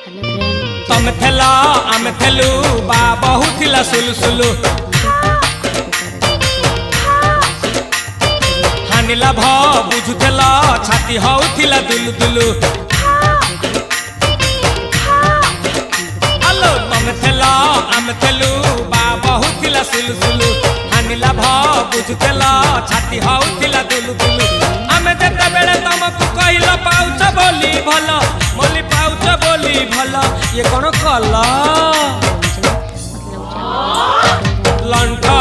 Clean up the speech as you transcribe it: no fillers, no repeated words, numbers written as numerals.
तमे थेला आमे थेलु बा बहु थिला सुलु सुलु हानिला भ बुझुथेला छाती हउथिला दुलु दुलु आलो तमे थेला आमे थेलु बा बहु थिला सुलु सुलु हानिला भ बुझुथेला छाती हउथिला दुलु दुलु आमे जेते बेले तमकु कहिला पाउछ बोली भलो मोली पाउछ बोली भलो ये कोन कला लंठा